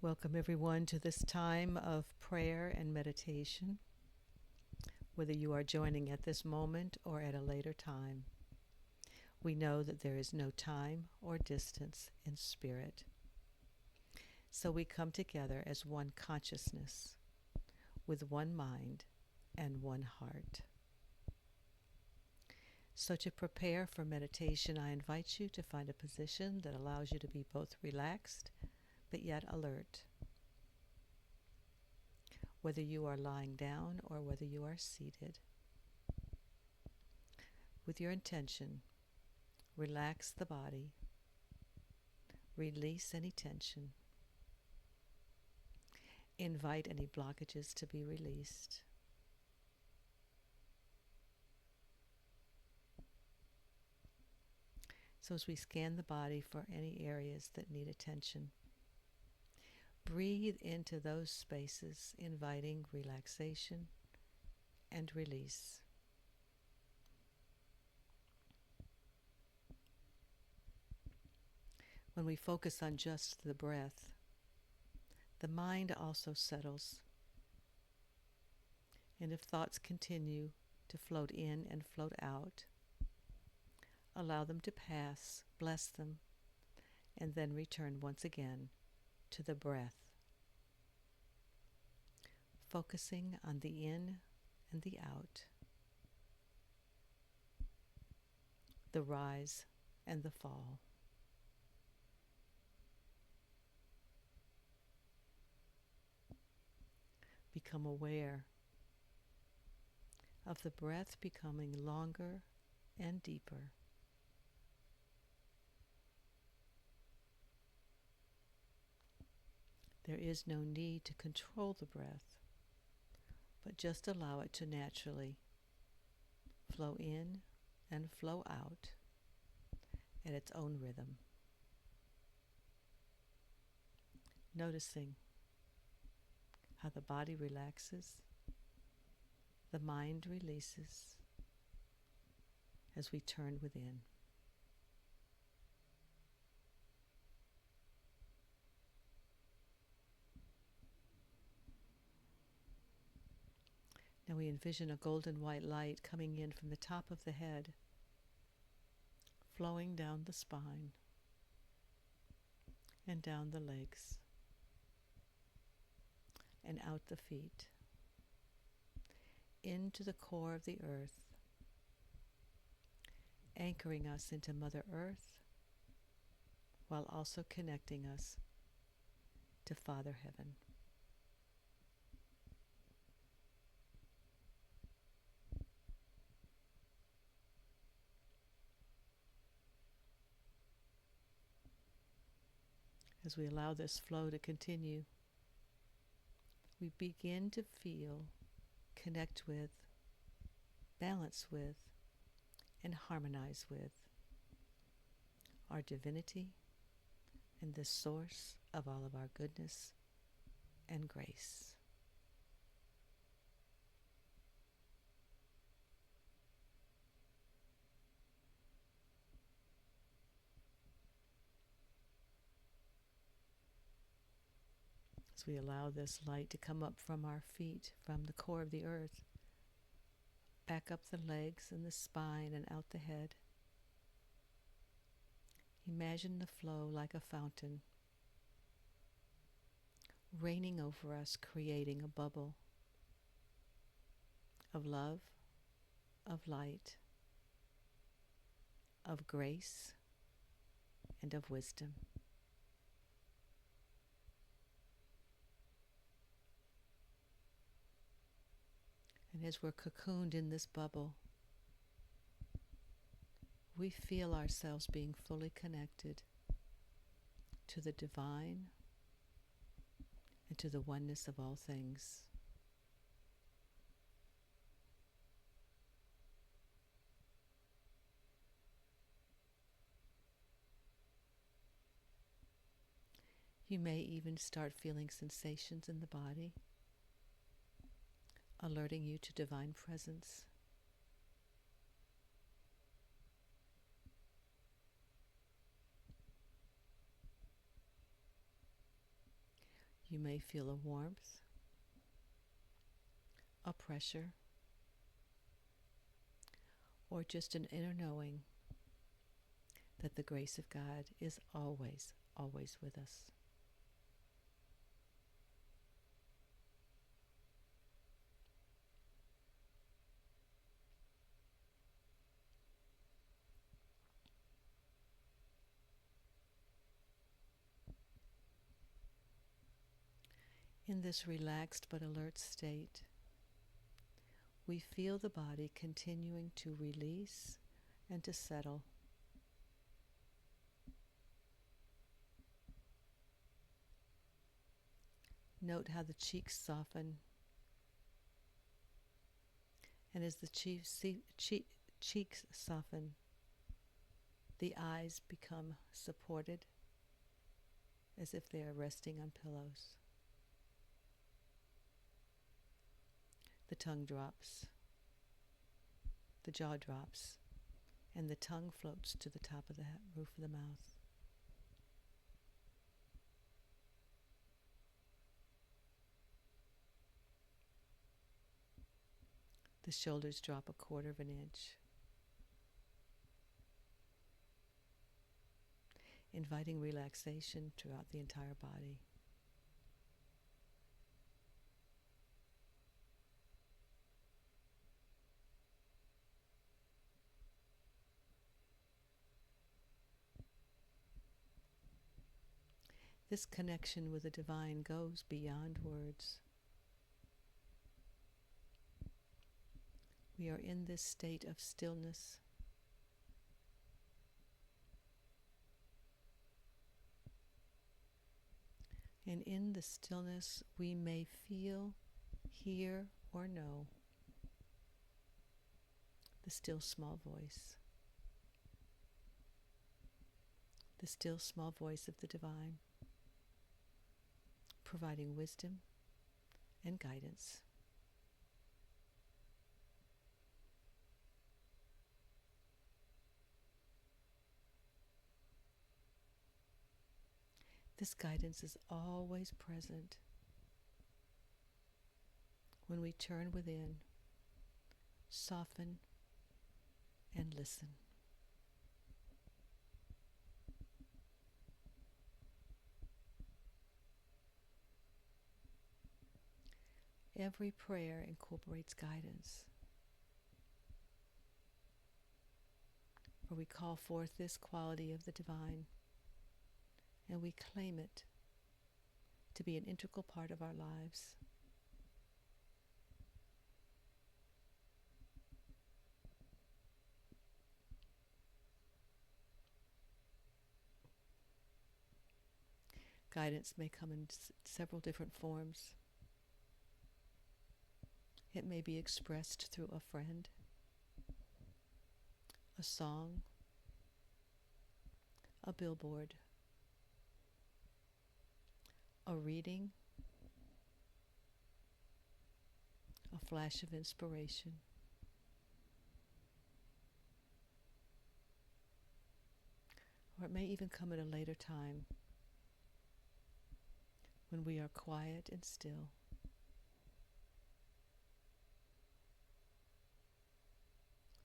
Welcome everyone to this time of prayer and meditation, whether you are joining at this moment or at a later time. We know that there is no time or distance in spirit. So we come together as one consciousness, with one mind and one heart. So to prepare for meditation, I invite you to find a position that allows you to be both relaxed but yet alert. Whether you are lying down or whether you are seated. With your intention, relax the body, release any tension, invite any blockages to be released. So as we scan the body for any areas that need attention, breathe into those spaces, inviting relaxation and release. When we focus on just the breath, the mind also settles. And if thoughts continue to float in and float out, allow them to pass, bless them, and then return once again to the breath, focusing on the in and the out, the rise and the fall. Become aware of the breath becoming longer and deeper. There is no need to control the breath, but just allow it to naturally flow in and flow out at its own rhythm. Noticing how the body relaxes, the mind releases as we turn within. Now we envision a golden white light coming in from the top of the head, flowing down the spine and down the legs and out the feet, into the core of the earth, anchoring us into Mother Earth while also connecting us to Father Heaven. As we allow this flow to continue, we begin to feel, connect with, balance with, and harmonize with our divinity and the source of all of our goodness and grace. As we allow this light to come up from our feet, from the core of the earth, back up the legs and the spine and out the head. Imagine the flow like a fountain, raining over us, creating a bubble of love, of light, of grace, and of wisdom. And as we're cocooned in this bubble, we feel ourselves being fully connected to the divine and to the oneness of all things. You may even start feeling sensations in the body, alerting you to divine presence. You may feel a warmth, a pressure, or just an inner knowing that the grace of God is always, always with us. In this relaxed but alert state, we feel the body continuing to release and to settle. Note how the cheeks soften, and as the cheeks soften, the eyes become supported as if they are resting on pillows. The tongue drops, the jaw drops, and the tongue floats to the top of the roof of the mouth. The shoulders drop 1/4 of an inch, inviting relaxation throughout the entire body. This connection with the divine goes beyond words. We are in this state of stillness, and in the stillness we may feel, hear, or know the still small voice, the still small voice of the divine, providing wisdom and guidance. This guidance is always present when we turn within, soften, and listen. Every prayer incorporates guidance, for we call forth this quality of the divine, and we claim it to be an integral part of our lives. Guidance may come in several different forms. It may be expressed through a friend, a song, a billboard, a reading, a flash of inspiration. Or it may even come at a later time when we are quiet and still.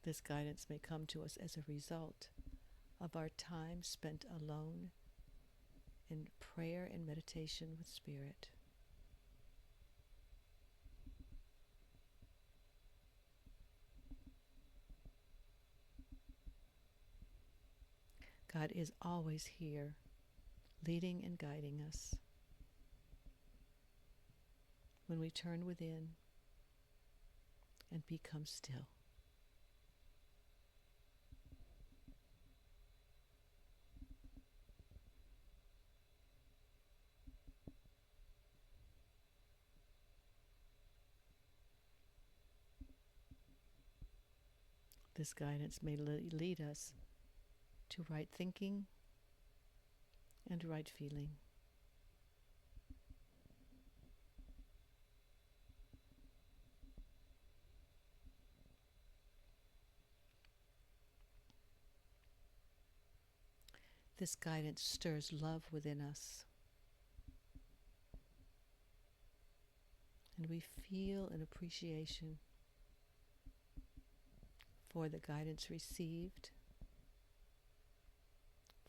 This guidance may come to us as a result of our time spent alone in prayer and meditation with Spirit. God is always here, leading and guiding us. When we turn within and become still. This guidance may lead us to right thinking and right feeling. This guidance stirs love within us. And we feel an appreciation for the guidance received,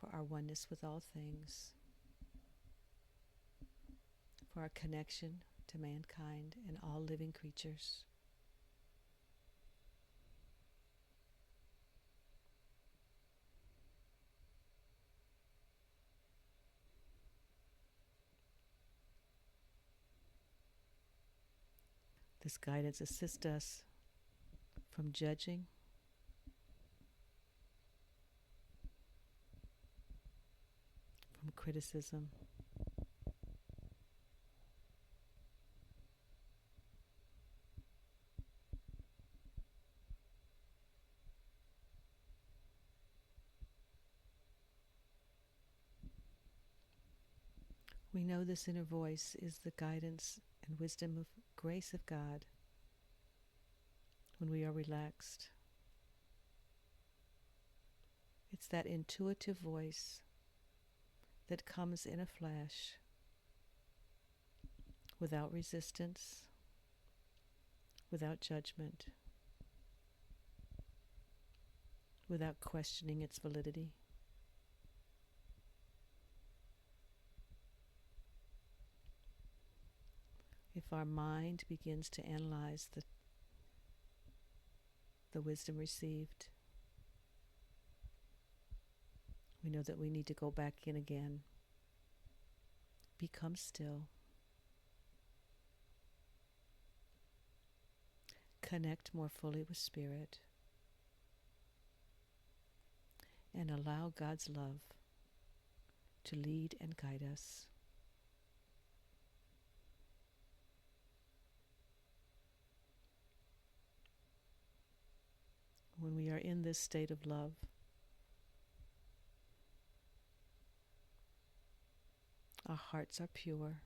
for our oneness with all things, for our connection to mankind and all living creatures. This guidance assists us from judging, from criticism, we know this inner voice is the guidance and wisdom of grace of God when we are relaxed. It's that intuitive voice that comes in a flash, without resistance, without judgment, without questioning its validity. If our mind begins to analyze the wisdom received, we know that we need to go back in again. Become still. Connect more fully with Spirit. And allow God's love to lead and guide us. When we are in this state of love, our hearts are pure,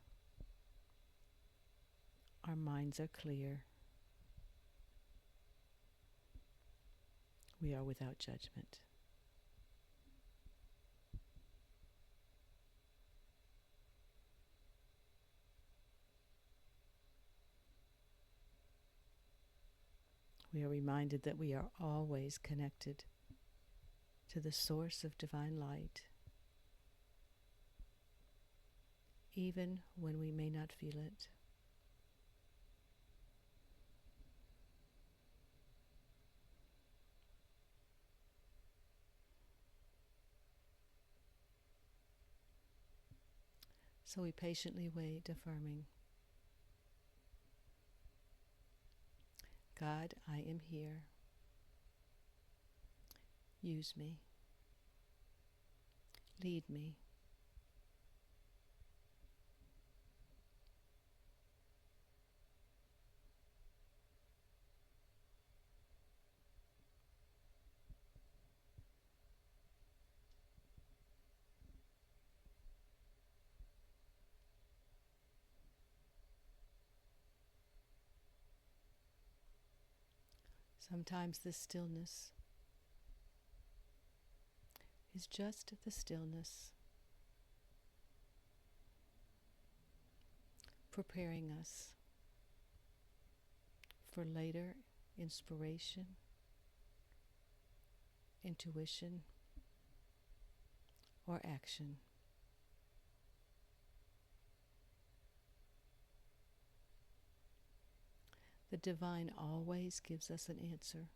our minds are clear, we are without judgment. We are reminded that we are always connected to the source of divine light, even when we may not feel it. So we patiently wait, affirming, God, I am here. Use me. Lead me. Sometimes this stillness is just the stillness, preparing us for later inspiration, intuition, or action. The divine always gives us an answer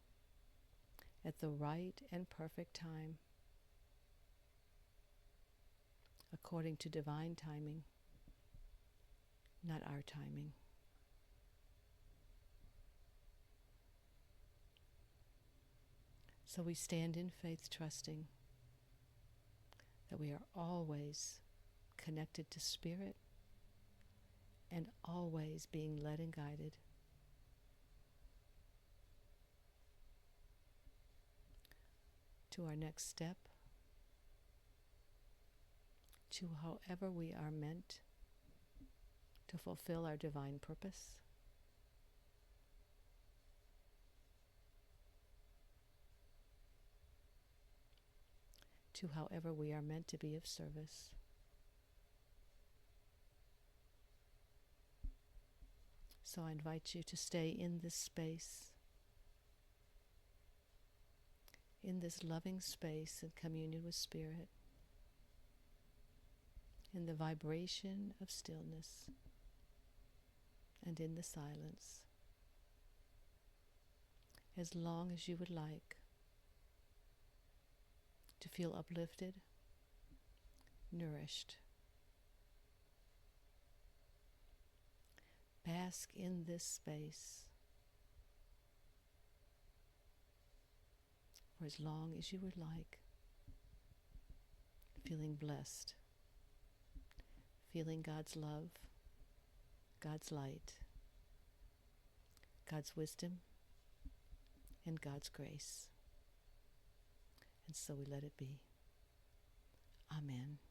at the right and perfect time, according to divine timing, not our timing. So we stand in faith, trusting that we are always connected to Spirit and always being led and guided to our next step, to however we are meant to fulfill our divine purpose. To however we are meant to be of service. So I invite you to stay in this space, in this loving space in communion with Spirit, in the vibration of stillness, and in the silence, as long as you would like to feel uplifted, nourished. Bask in this space for as long as you would like, feeling blessed, feeling God's love, God's light, God's wisdom, and God's grace. And so we let it be. Amen.